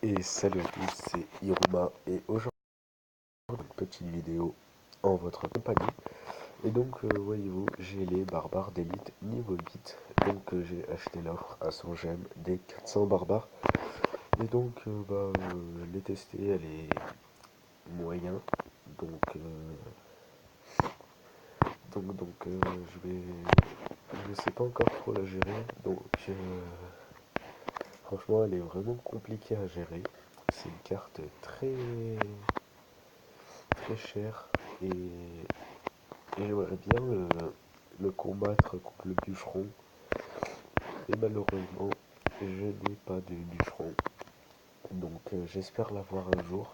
Et salut à tous, c'est Iruma et aujourd'hui une petite vidéo en votre compagnie. Et donc voyez-vous, j'ai les barbares d'élite niveau 8. Donc j'ai acheté l'offre à 100 gemmes des 400 barbares. Et donc les tester, elle est moyen. Donc je vais, je sais pas encore trop la gérer. Donc franchement, elle est vraiment compliquée à gérer. C'est une carte très chère et j'aimerais bien le combattre contre le bûcheron. Et malheureusement, je n'ai pas de bûcheron. Donc j'espère l'avoir un jour.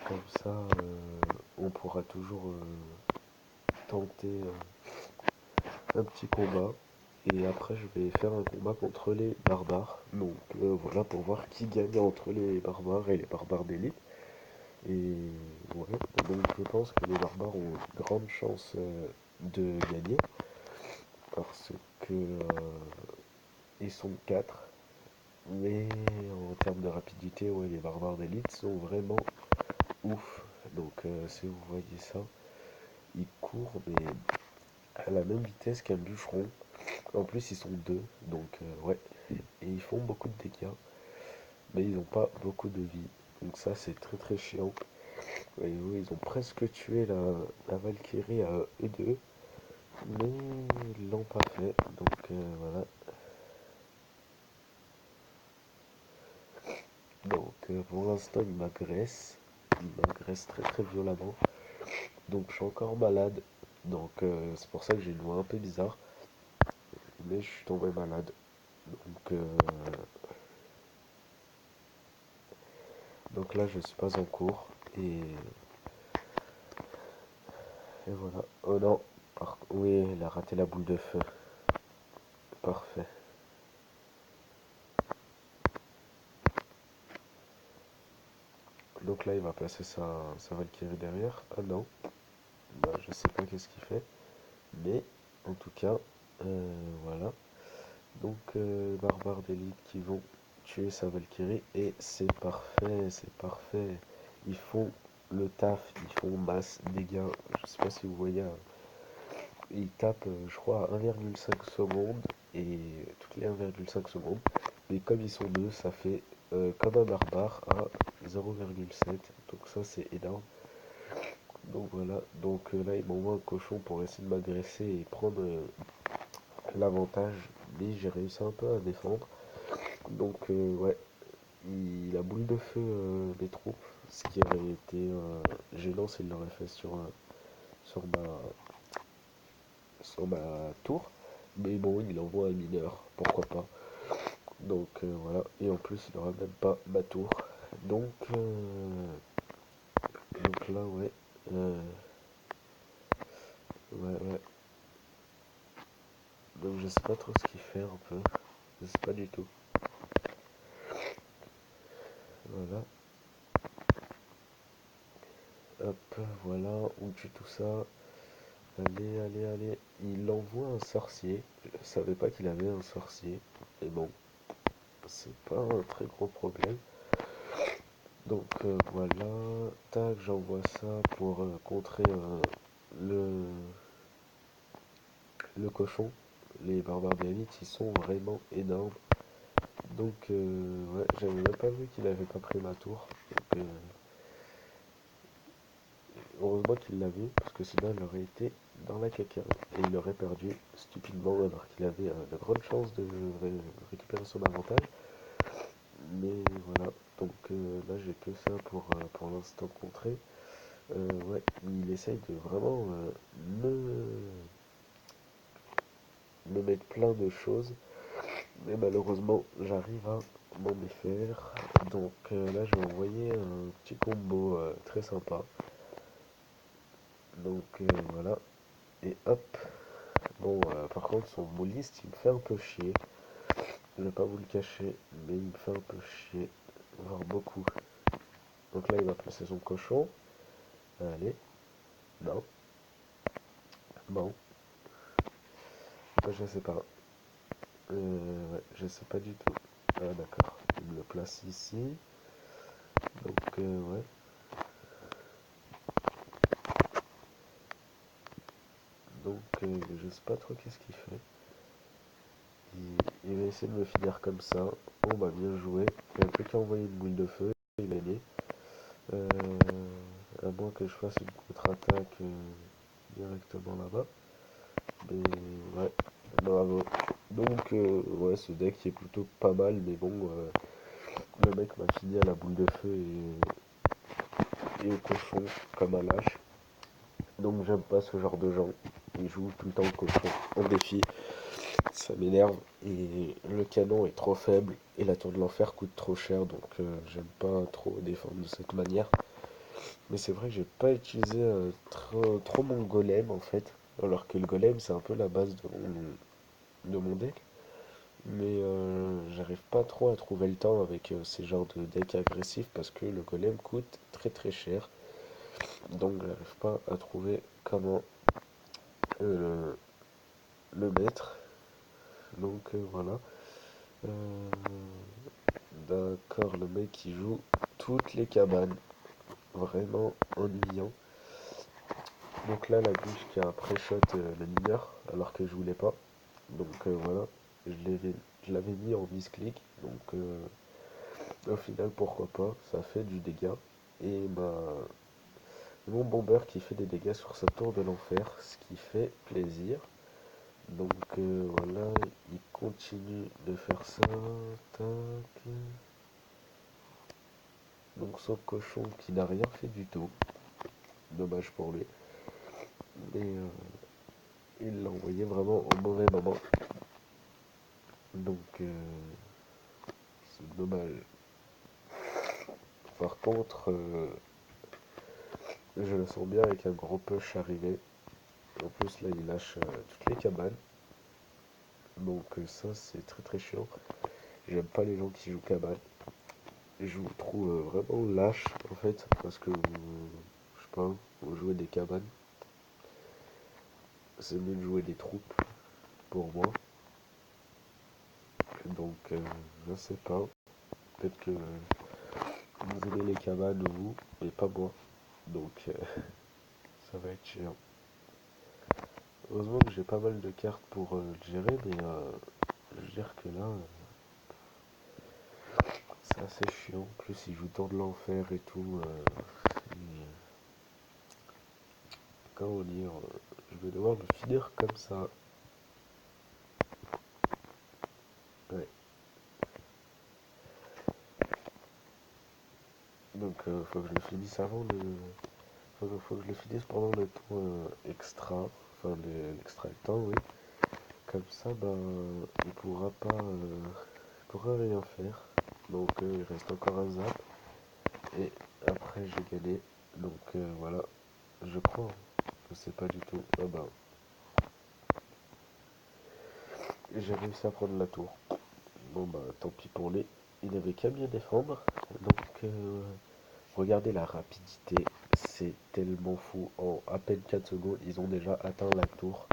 Comme ça, on pourra toujours tenter un petit combat. Et après, je vais faire un combat contre les barbares. Donc voilà, pour voir qui gagne entre les barbares et les barbares d'élite. Et ouais, donc je pense que les barbares ont une grande chance de gagner. Parce que ils sont 4. Mais en termes de rapidité, ouais, les barbares d'élite sont vraiment ouf. Donc si vous voyez ça, ils courent mais à la même vitesse qu'un bûcheron. En plus ils sont deux, donc ouais. Et ils font beaucoup de dégâts, mais ils n'ont pas beaucoup de vie. Donc ça c'est très chiant. Et oui, ils ont presque tué la Valkyrie à E2, mais ils l'ont pas fait. Donc voilà. Donc pour l'instant il m'agresse très violemment. Donc je suis encore malade. Donc c'est pour ça que j'ai une voix un peu bizarre. Mais je suis tombé malade. Donc là je suis pas en cours. Et voilà. Oh non. Oui, il a raté la boule de feu. Parfait. Donc là il va placer sa Valkyrie derrière. Ah non. Bah, je sais pas qu'est-ce qu'il fait. Mais en tout cas, voilà. Donc barbares d'élite qui vont tuer sa Valkyrie et c'est parfait. Ils font le taf, ils font masse dégâts. Je sais pas si vous voyez, ils tapent, je crois, à 1,5 secondes et toutes les 1,5 secondes. Mais comme ils sont deux, ça fait comme un barbare à 0,7. Donc ça c'est énorme. Donc voilà, donc là il m'envoie un cochon pour essayer de m'agresser et prendre l'avantage, mais j'ai réussi un peu à défendre. Donc ouais, il a boule de feu les troupes, ce qui aurait été gênant s'il l'aurait fait sur, ma, sur ma tour. Mais bon, il envoie un mineur, pourquoi pas. Donc voilà, et en plus il n'aura même pas ma tour. Donc, donc là ouais, euh, ouais. Donc je sais pas trop ce qu'il fait un peu, je sais pas du tout. Voilà, hop, voilà, on tue tout ça. Allez. Il envoie un sorcier. Je savais pas qu'il avait un sorcier. Mais bon, c'est pas un très gros problème. Donc voilà. Tac, j'envoie ça pour contrer le, le cochon. Les barbares d'élite, ils sont vraiment énormes. Donc ouais, j'avais même pas vu qu'il avait pas pris ma tour. Donc, heureusement qu'il l'a vu, parce que sinon il aurait été dans la caca. Et il aurait perdu stupidement alors qu'il avait de grandes chances de récupérer son avantage. Mais voilà, donc là j'ai que ça pour l'instant contrer. Ouais, il essaye de vraiment me mettre plein de choses. Mais malheureusement j'arrive à m'en défaire. Donc là je vais envoyer un petit combo très sympa. Donc voilà. Et hop. Bon, par contre, son mouliste, il me fait un peu chier. Je vais pas vous le cacher, mais il me fait un peu chier. Voire beaucoup. Donc là, il va placer son cochon. Allez. Non. Bon. Je sais pas. Ouais, je sais pas du tout. Ah, d'accord. Il me le place ici. Donc ouais. Donc je sais pas trop qu'est-ce qu'il fait. Il va essayer de me finir comme ça. Bon bah bien joué. Il n'a plus qu'à envoyer une boule de feu. Il a gagné. Euh, à moins que je fasse une contre-attaque directement là-bas. Mais ouais, bravo. Donc ouais, ce deck est plutôt pas mal. Mais bon, le mec m'a fini à la boule de feu et au cochon comme un lâche. Donc j'aime pas ce genre de gens. Ils jouent tout le temps au cochon en défi. Ça m'énerve. Et le canon est trop faible. Et la tour de l'enfer coûte trop cher. Donc j'aime pas trop défendre de cette manière. Mais c'est vrai que j'ai pas utilisé trop mon golem en fait. Alors que le golem c'est un peu la base de mon deck. Mais j'arrive pas trop à trouver le temps avec ces genres de decks agressifs parce que le golem coûte très très cher. Donc j'arrive pas à trouver comment euh, le mettre. Donc voilà. Euh, d'accord, le mec qui joue toutes les cabanes. Vraiment ennuyant. Donc là, la bûche qui a pré-shot le mineur, alors que je voulais pas. Donc voilà, je l'avais mis en misclick. Donc au final, pourquoi pas, ça fait du dégât. Et mon bomber qui fait des dégâts sur sa tour de l'enfer, ce qui fait plaisir. Donc voilà, il continue de faire ça. Tac. Donc son cochon qui n'a rien fait du tout. Dommage pour lui. Mais il l'a envoyé vraiment au mauvais moment. Donc c'est dommage. Par contre, je le sens bien avec un gros push arrivé. En plus là il lâche toutes les cabanes. Donc ça c'est très très chiant. J'aime pas les gens qui jouent cabane. Je vous trouve vraiment lâche en fait. Parce que je sais pas, vous jouez des cabanes. C'est mieux de jouer des troupes pour moi. Donc je sais pas. Peut-être que vous aimez les cabanes vous, mais pas moi. Donc ça va être chiant. Heureusement que j'ai pas mal de cartes pour le gérer, mais je veux dire que là, c'est assez chiant. En plus, il joue tant de l'enfer et tout. Comment dire, je vais devoir le finir comme ça. Ouais. Donc, faut que je le finisse avant le. Faut que je le finisse pendant le tour extra. Enfin, l'extra temps, oui. Comme ça, ben, il pourra pas. Il pourra rien faire. Donc, il reste encore un zap. Et après, j'ai gagné. Donc, voilà. Je crois. Je sais pas du tout. Ah bah, j'ai réussi à prendre la tour. Bon bah, tant pis pour lui. Il n'avait qu'à bien défendre. Donc, regardez la rapidité. C'est tellement fou. En à peine 4 secondes, ils ont déjà atteint la tour.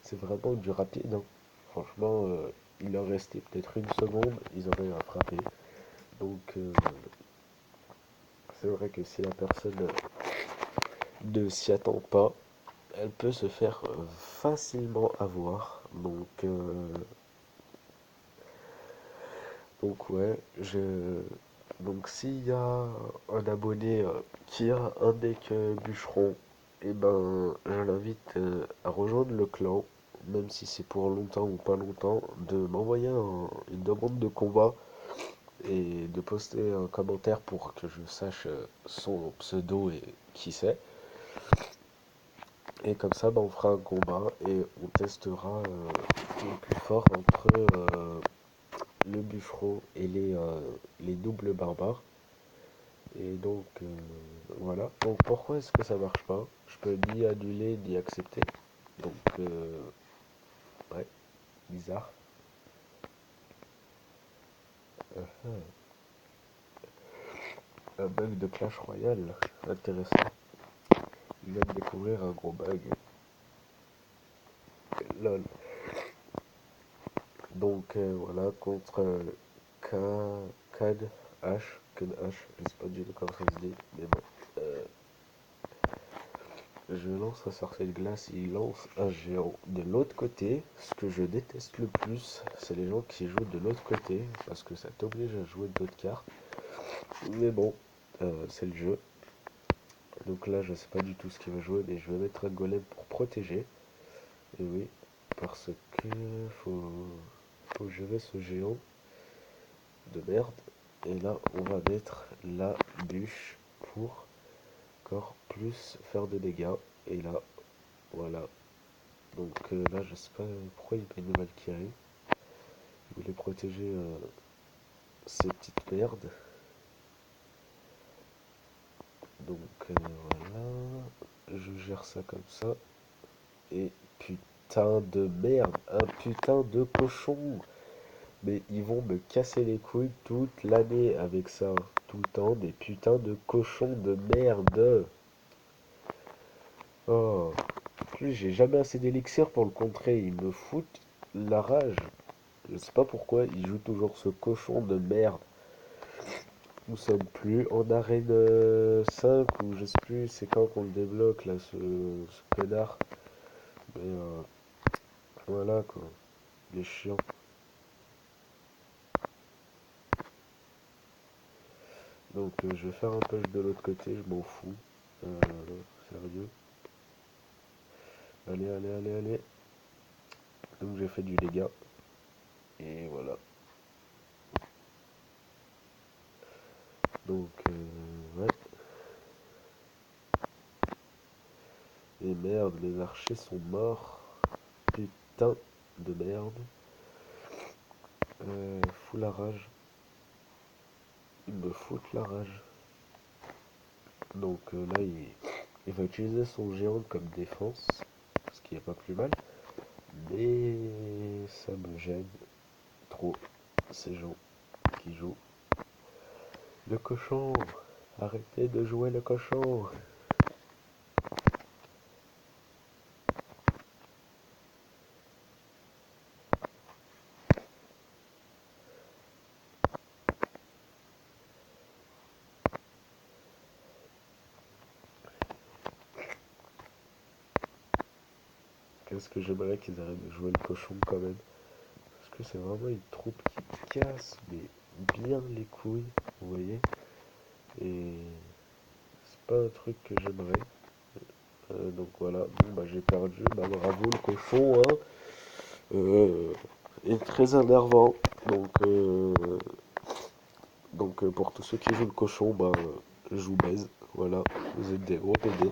C'est vraiment du rapide, hein. Franchement, il leur restait peut-être une seconde. Ils auraient frappé. Donc, c'est vrai que si la personne ne s'y attend pas, elle peut se faire facilement avoir. Donc ouais, donc s'il y a un abonné qui a un deck bûcheron, et ben je l'invite à rejoindre le clan, même si c'est pour longtemps ou pas longtemps, de m'envoyer une demande de combat et de poster un commentaire pour que je sache son pseudo et qui c'est. Et comme ça, bah, on fera un combat et on testera le plus fort entre le bûcheron et les doubles barbares. Et donc, voilà. Donc, pourquoi est-ce que ça marche pas? Je peux ni annuler ni accepter. Donc, ouais, bizarre. Un bug de Clash Royale, intéressant. Il vient de découvrir un gros bug. Lol. Donc, voilà, contre Cad H, que de H, je sais pas du tout comment ça se dit, mais bon. Je lance un sorcier de glace, il lance un géant de l'autre côté. Ce que je déteste le plus, c'est les gens qui jouent de l'autre côté, parce que ça t'oblige à jouer d'autres cartes. Mais bon, c'est le jeu. Donc là, je sais pas du tout ce qu'il va jouer, mais je vais mettre un golem pour protéger. Et oui, parce que faut gérer ce géant de merde. Et là, on va mettre la bûche pour encore plus faire de dégâts. Et là, voilà. Donc là, je sais pas pourquoi il met une Valkyrie. Il voulait protéger ces petites merdes. Donc voilà. Je gère ça comme ça. Et putain de merde, un putain de cochon. Mais ils vont me casser les couilles toute l'année avec ça. Tout le temps, des putains de cochons de merde. Oh. En plus, j'ai jamais assez d'élixir pour le contrer. Ils me foutent la rage. Je sais pas pourquoi ils jouent toujours ce cochon de merde. Nous sommes plus en arène 5 ou je sais plus c'est quand qu'on le débloque là ce connard. Mais voilà quoi. Il est chiant. Donc je vais faire un push de l'autre côté, je m'en fous. Sérieux. Allez, allez, allez, allez. Donc j'ai fait du dégât. Et voilà. Donc ouais. Et merde, les archers sont morts. Putain de merde. Fous la rage. Ils me foutent la rage. Donc là, il va utiliser son géant comme défense, ce qui est pas plus mal. Mais ça me gêne trop, ces gens qui jouent. Le cochon! Arrêtez de jouer le cochon! Qu'est-ce que j'aimerais qu'ils arrêtent de jouer le cochon quand même. Parce que c'est vraiment une troupe qui casse mais bien les couilles, vous voyez. Et c'est pas un truc que j'aimerais. Donc voilà, bon bah j'ai perdu, bah bravo le cochon, hein. Est très énervant. Donc pour tous ceux qui jouent le cochon, bah je vous baise. Voilà, vous êtes des gros PD.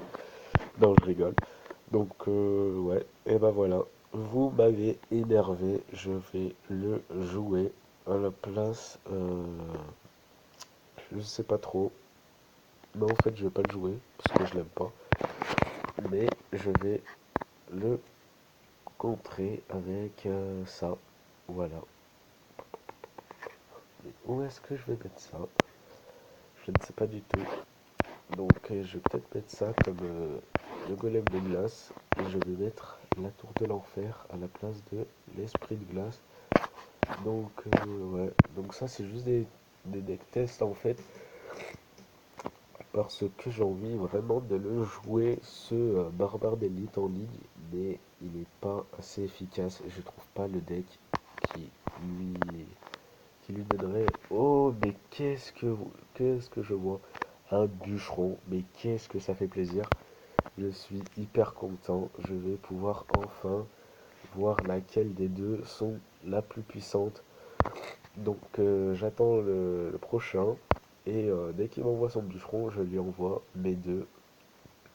Non, je rigole. Donc ouais, et bah voilà. Vous m'avez énervé, je vais le jouer à la place. Je sais pas trop. Mais en fait, je vais pas le jouer parce que je l'aime pas. Mais je vais le contrer avec ça. Voilà. Mais où est-ce que je vais mettre ça? Je ne sais pas du tout. Donc je vais peut-être mettre ça comme le golem de glace. Et je vais mettre la tour de l'enfer à la place de l'esprit de glace. Donc ouais. Donc ça c'est juste des deck tests en fait. Parce que j'ai envie vraiment de le jouer ce barbare d'élite en ligne. Mais il n'est pas assez efficace. Je trouve pas le deck qui lui, qui lui donnerait. Oh mais qu'est-ce que je vois? Un bûcheron. Mais qu'est-ce que ça fait plaisir. Je suis hyper content. Je vais pouvoir enfin voir laquelle des deux sont la plus puissante. Donc j'attends le prochain. Et dès qu'il m'envoie son bûcheron, je lui envoie mes deux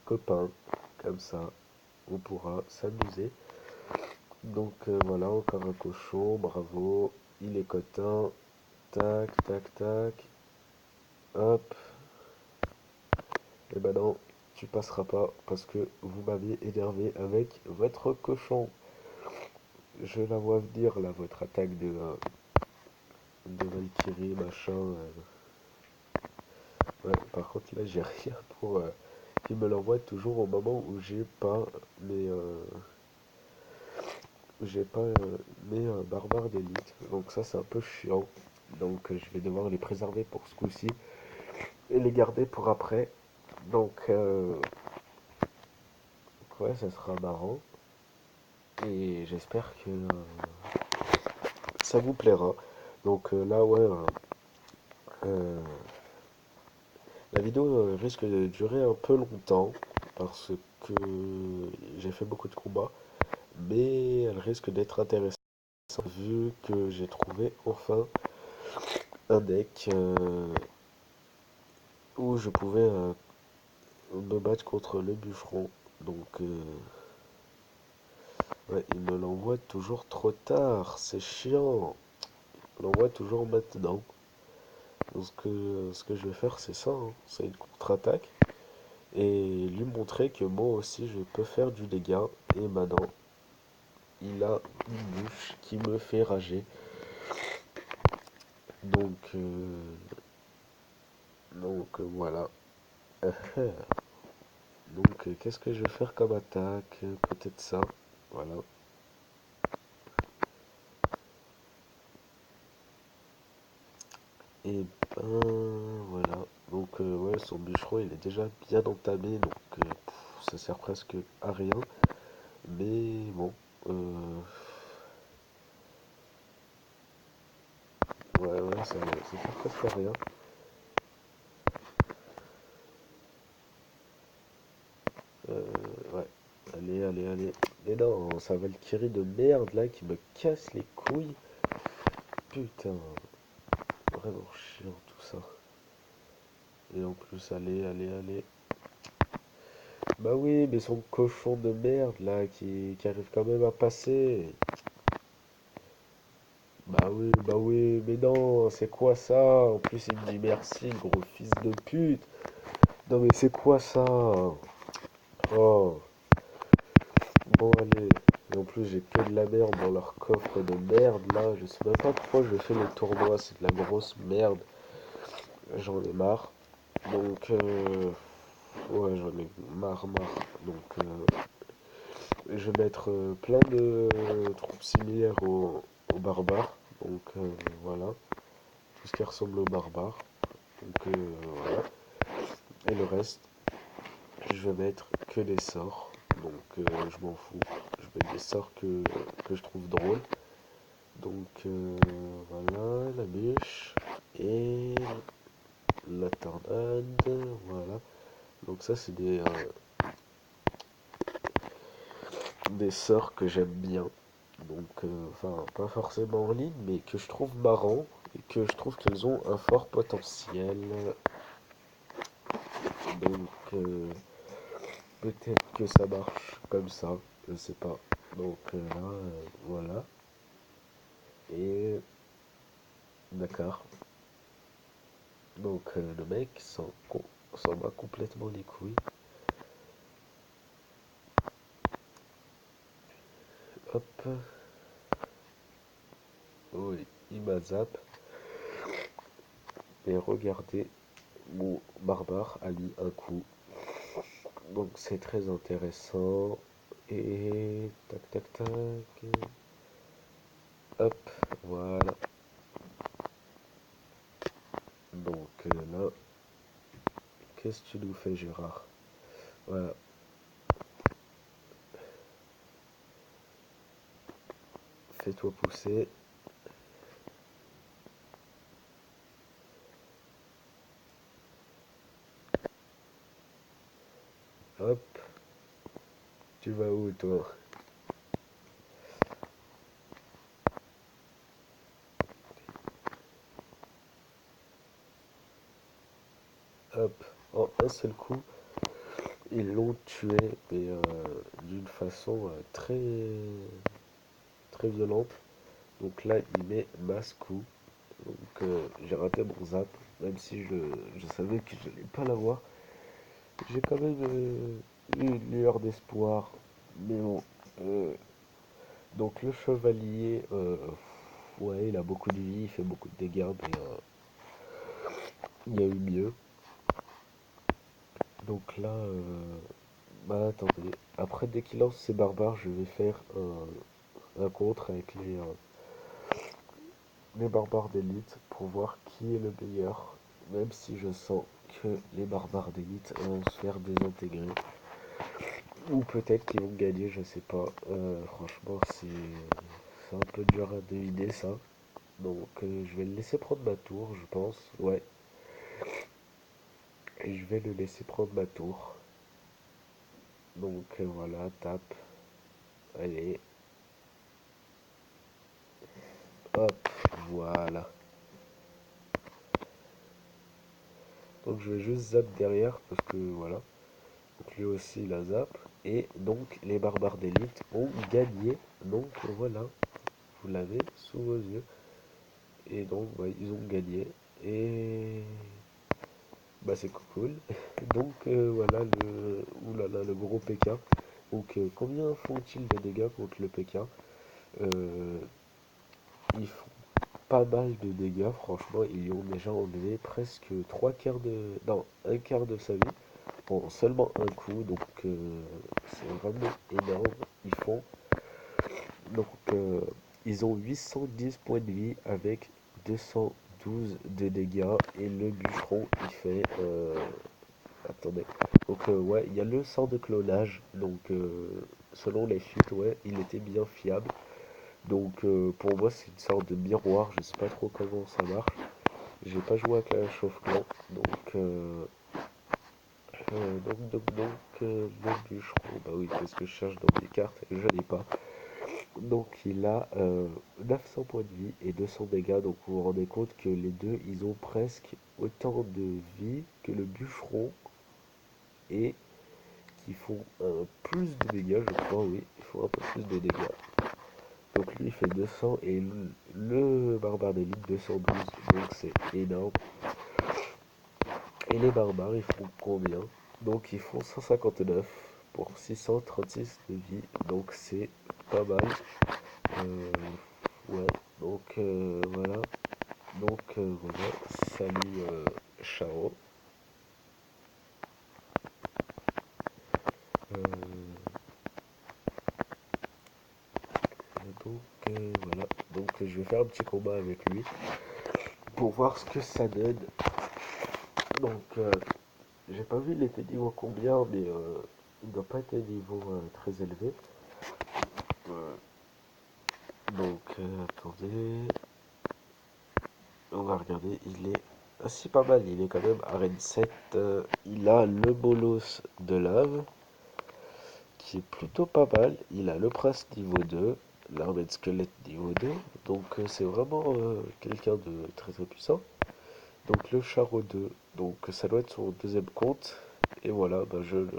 copains. Comme ça, on pourra s'amuser. Donc voilà, encore un cochon. Bravo. Il est cotin. Tac, tac, tac. Hop. Et ben non, tu passeras pas parce que vous m'avez énervé avec votre cochon. Je la vois venir là, votre attaque de Valkyrie, machin. Ouais, par contre là j'ai rien pour. Il me l'envoie toujours au moment où j'ai pas mes barbares d'élite. Donc ça c'est un peu chiant. Donc je vais devoir les préserver pour ce coup-ci et les garder pour après. Donc ouais, ça sera marrant et j'espère que ça vous plaira. Donc là, ouais, euh, la vidéo risque de durer un peu longtemps parce que j'ai fait beaucoup de combats, mais elle risque d'être intéressante vu que j'ai trouvé enfin un deck où je pouvais me battre contre le bûcheron. Donc, ouais, il me l'envoie toujours trop tard, c'est chiant. Il me l'envoie toujours maintenant. Donc, ce que je vais faire, c'est ça, hein. C'est une contre-attaque. Et lui montrer que moi aussi, je peux faire du dégât. Et maintenant, il a une bûche qui me fait rager. Donc, voilà. Donc, qu'est-ce que je vais faire comme attaque? Peut-être ça. Voilà. Et ben voilà. Donc ouais, son bûcheron il est déjà bien entamé, donc ça sert presque à rien. Mais bon, euh, ouais, ça sert presque à rien. Euh, ouais, allez. Mais non, ça Valkyrie de merde là qui me casse les couilles. Putain, vraiment chiant tout ça. Et en plus, allez. Bah oui, mais son cochon de merde là qui arrive quand même à passer. Bah oui, mais non, c'est quoi ça? En plus, il me dit merci, gros fils de pute. Non, mais c'est quoi ça? Oh, bon, allez. Et en plus, j'ai que de la merde dans leur coffre de merde, là. Je sais même pas pourquoi je fais le tournoi, c'est de la grosse merde. J'en ai marre. Donc, ouais, j'en ai marre. Donc, je vais mettre plein de troupes similaires aux barbares. Donc, voilà. Tout ce qui ressemble aux barbares. Donc, voilà. Et le reste, je vais mettre que des sorts. Donc je m'en fous. Je vais mettre des sorts que je trouve drôles. Donc voilà, la bûche. Et la tornade. Voilà. Donc ça c'est des sorts que j'aime bien. Donc enfin pas forcément en ligne, mais que je trouve marrant. Et que je trouve qu'elles ont un fort potentiel. Donc peut-être que ça marche comme ça. Je sais pas. Donc là, voilà. Et d'accord. Donc le mec s'en bat complètement les couilles. Hop. Oh, il m'a zap. Et regardez mon barbare a mis un coup. Donc c'est très intéressant. Et tac. Hop, voilà. Donc là, qu'est-ce que tu nous fais, Gérard? Voilà. Fais-toi pousser. Hop. Tu vas où, toi? Hop. En un seul coup, ils l'ont tué, mais d'une façon très violente. Donc là, il met masse coup. Donc j'ai raté mon zap, même si je savais que je n'allais pas l'avoir. J'ai quand même eu une lueur d'espoir. Mais bon. euh, donc le chevalier, ouais, il a beaucoup de vie, il fait beaucoup de dégâts, mais il y a eu mieux. Donc là, bah attendez. Après, dès qu'il lance ses barbares, je vais faire un contre avec les barbares d'élite pour voir qui est le meilleur. Même si je sens que les barbares d'élite vont se faire désintégrer. Ou peut-être qu'ils vont gagner, je sais pas. Franchement, c'est un peu dur à deviner ça. Donc je vais le laisser prendre ma tour, je pense. Ouais. Et je vais le laisser prendre ma tour. Donc voilà, tape. Allez, hop, voilà. Donc je vais juste zap derrière parce que voilà. Donc lui aussi il a zap. Et donc les barbares d'élite ont gagné. Donc voilà, vous l'avez sous vos yeux. Et donc ouais, ils ont gagné. Et bah c'est cool. Donc voilà oulala, le gros PK. Donc combien font-ils de dégâts contre le PK? Euh, Ils font pas mal de dégâts, franchement. Ils lui ont déjà enlevé presque trois quarts de... Non, un quart de sa vie. Bon, seulement un coup, donc c'est vraiment énorme. Ils font... Donc ils ont 810 points de vie avec 212 de dégâts. Et le bûcheron, il fait... attendez. Donc ouais, il y a le sang de clonage. Donc selon les chutes, ouais, il était bien fiable. Donc pour moi c'est une sorte de miroir, je sais pas trop comment ça marche. J'ai pas joué avec la chauffe-clan, donc le bûcheron, bah oui, qu'est-ce que je cherche dans mes cartes, je n'ai pas. Donc il a 900 points de vie et 200 dégâts, donc vous vous rendez compte que les deux, ils ont presque autant de vie que le bûcheron et qui font plus de dégâts, je crois, oui, ils font un peu plus de dégâts. Donc lui il fait 200 et le barbare d'élite 212, donc c'est énorme. Et les barbares ils font combien? Donc ils font 159 pour 636 de vie, donc c'est pas mal. Euh, ouais, donc voilà. Donc voilà, salut Chao. Euh, donc voilà, donc je vais faire un petit combat avec lui pour voir ce que ça donne. Donc j'ai pas vu il était niveau combien, mais il doit pas être un niveau très élevé. Euh, donc attendez, on va regarder, il est assez pas mal, il est quand même arène 7. Il a le bolos de lave, qui est plutôt pas mal. Il a le prince niveau 2, l'armée de squelette niveau 2. Donc c'est vraiment quelqu'un de très très puissant. Donc le charo 2, donc ça doit être son deuxième compte. Et voilà, bah, je vais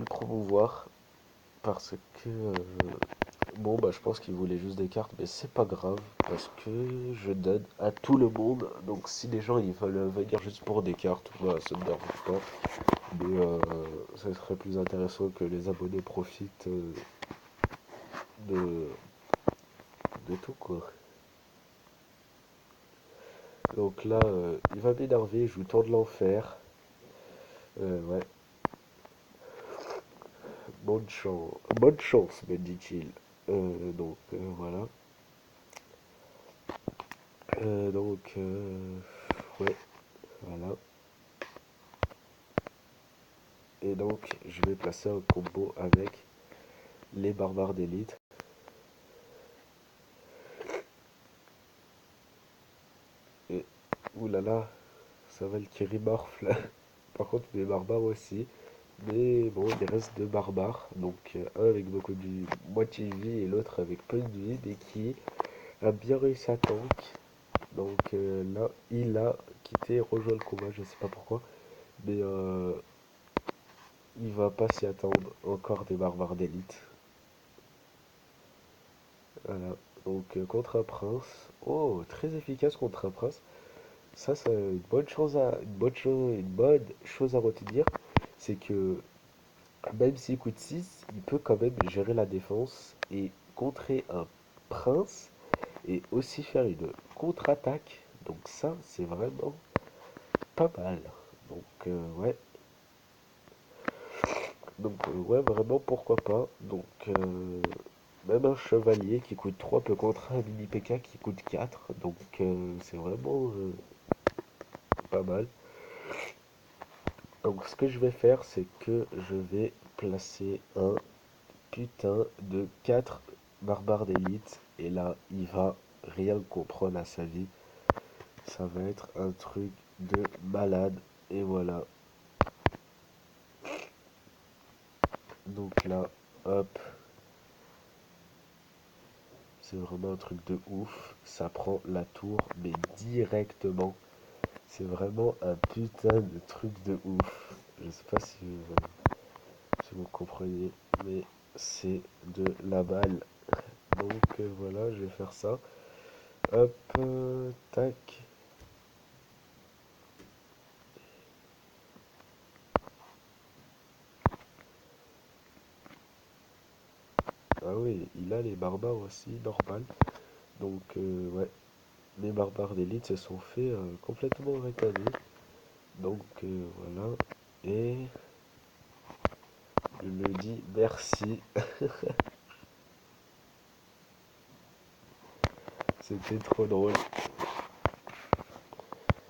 le promouvoir parce que bon bah je pense qu'il voulait juste des cartes, mais c'est pas grave parce que je donne à tout le monde. Donc si les gens ils veulent venir juste pour des cartes, bah, ça me dérange pas. Mais ça serait plus intéressant que les abonnés profitent de, de tout quoi. Donc là, il va m'énerver, je vous tourne l'enfer. Ouais, bonne chance, me dit-il. Donc voilà. Donc ouais, voilà. Et donc je vais placer un combo avec les barbares d'élite. Et oulala, ça va le Kirimorph là. Par contre, mes barbares aussi. Mais bon, il reste deux barbares. Donc, un avec beaucoup de moitié de vie et l'autre avec peu de vie, mais qui a bien réussi à tank. Donc là, il a quitté et rejoint le combat, je sais pas pourquoi. Mais il va pas s'y attendre. Encore des barbares d'élite. Voilà. Donc contre un prince. Oh, très efficace contre un prince. Ça, c'est une bonne chose à retenir. C'est que même s'il coûte 6 il peut quand même gérer la défense et contrer un prince et aussi faire une contre-attaque. Donc ça, c'est vraiment pas mal. Donc ouais, donc ouais, vraiment pourquoi pas. Donc même un chevalier qui coûte 3 peut contre un mini PK qui coûte 4. Donc c'est vraiment pas mal. Donc ce que je vais faire, c'est que je vais placer un putain de 4 barbares d'élite. Et là, il va rien comprendre à sa vie. Ça va être un truc de malade. Et voilà. Donc là, hop. C'est vraiment un truc de ouf. Ça prend la tour, mais directement. C'est vraiment un putain de truc de ouf. Je sais pas si vous comprenez, mais c'est de la balle. Donc voilà, je vais faire ça. Hop, tac. Ah oui, il a les barbares aussi, normal. Donc ouais, les barbares d'élite se sont fait complètement rétamer. Donc voilà. Et je me dis merci. C'était trop drôle.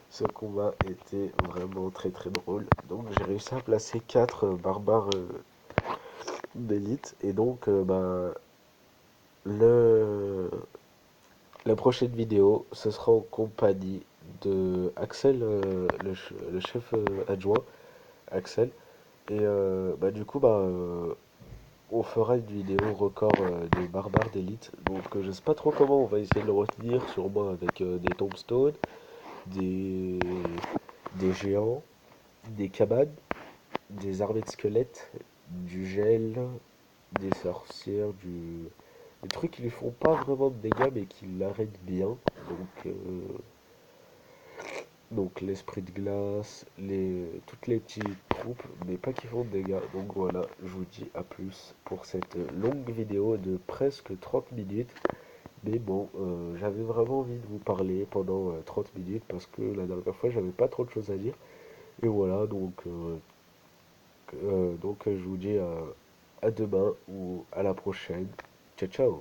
Ce combat était vraiment très très drôle. Donc j'ai réussi à placer 4 barbares d'élite. Et donc le, la prochaine vidéo, ce sera en compagnie de Axel, le chef adjoint, Axel. Et du coup, on fera une vidéo record des barbares d'élite. Donc je sais pas trop comment on va essayer de le retenir, sûrement avec des tombstones, des, des géants, des cabanes, des armées de squelettes, du gel, des sorcières, des trucs qui lui font pas vraiment de dégâts mais qui l'arrêtent bien. Donc l'esprit de glace, toutes les petites troupes, mais pas qui font de dégâts. Donc voilà, je vous dis à plus pour cette longue vidéo de presque 30 minutes. Mais bon, j'avais vraiment envie de vous parler pendant 30 minutes parce que la dernière fois j'avais pas trop de choses à dire. Et voilà, donc je vous dis à demain ou à la prochaine. Ciao ciao.